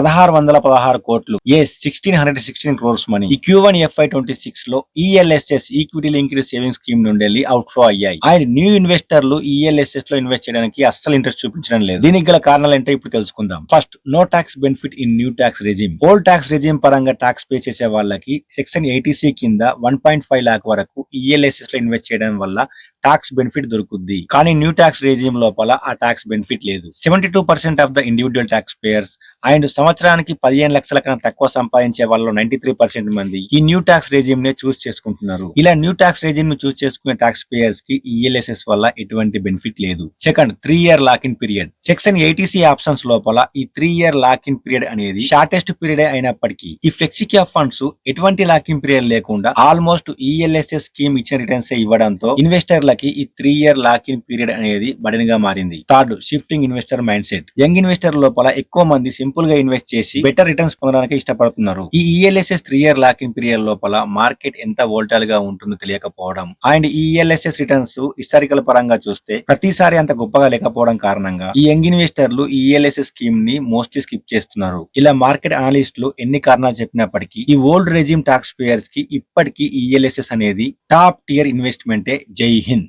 1616 కోట్లు 1616 crores money ఈ Q1 FY26 లో ELSS equity linked saving scheme నుండి వెళ్ళి అవుట్ ఫ్లో అయ్యాయి. అండ్ న్యూ ఇన్వెస్టర్లు ELSS లో ఇన్వెస్ట్ చేయడానికి అస్సలు ఇంట్రెస్ట్ చూపించడం లేదు. దీనికి గల కారణాలు ఏంటో ఇప్పుడు తెలుసుకుందాం. First, no tax benefit in new tax regime. Old tax regime పరంగా టాక్స్ పే చేసే వాళ్ళకి సెక్షన్ 80C కింద 1.5 lakh వరకు ELSS లో ఇన్వెస్ట్ చేయడం వల్ల టాక్స్ బెనిఫిట్ దొరుకుద్ది. కానీ న్యూ టాక్స్ రెజిమ్ లోపల ఆ టాక్స్ బెనిఫిట్ లేదు. 72% of the individual tax payers and సంవత్సరానికి 15 లక్షల కన్నా తక్కువ సంపాదించే వాళ్ళు 93% మంది ఈ న్యూ టాక్స్ రెజిమ్ నే చూస్ చేసుకుంటున్నారు. ఇలా న్యూ టాక్స్ రెజిమ్ ను చూస్ చేసుకునే టాక్స్ పేయర్స్ కి ELSS వల్ల ఎటువంటి బెనిఫిట్ లేదు. Second, 3 year lock in period. Section 80C options లోపల ఈ 3 year లాక్ ఇన్ పీరియడ్ అనేది షార్టెస్ట్ పీరియడ్ అయినప్పటికీ ఈ ఫ్లెక్సీ క్యాప్ ఫండ్స్ ఎటువంటి లాక్ ఇన్ పీరియడ్ లేకుండా ఆల్మోస్ట్ ELSS స్కీమ్ ఇచ్చిన రిటర్న్స్ ఇవ్వడంతో ఇన్వెస్టర్లకి ఈ 3 year లాక్ ఇన్ పీరియడ్ అనేది బర్డెన్ గా మారింది. Third, shifting investor mind set. Young investor లోపల ఎక్కువ మంది సింపుల్ గా ఇన్వెస్ట్ చేసి బెటర్ రిటర్న్స్ పొందడానికి ఇష్టపడుతున్నారు. ఈ ELSS 3 year lock in period లోపల మార్కెట్ ఎంత వోల్టైల్ గా ఉంటుందో తెలియకపోవడం అండ్ ఈ ELSS రిటర్న్స్ హిస్టారికల్ పరంగా చూస్తే ప్రతిసారి అంత గొప్పగా లేకపోవడం కారణంగా ఈ యంగ్ ఇన్వెస్టర్లు ఈ ELSS స్కీమ్ ని మోస్ట్లీ స్కిప్ చేస్తున్నారు. ఇలా మార్కెట్ అనలిస్టులు ఎన్ని కారణాలు చెప్పినప్పటికీ ఈ ఓల్డ్ రెజిమ్ టాక్స్ పేయర్స్ కి ఇప్పటికీ ELSS అనేది టాప్ టియర్ ఇన్వెస్ట్మెంటే. జై హింద్.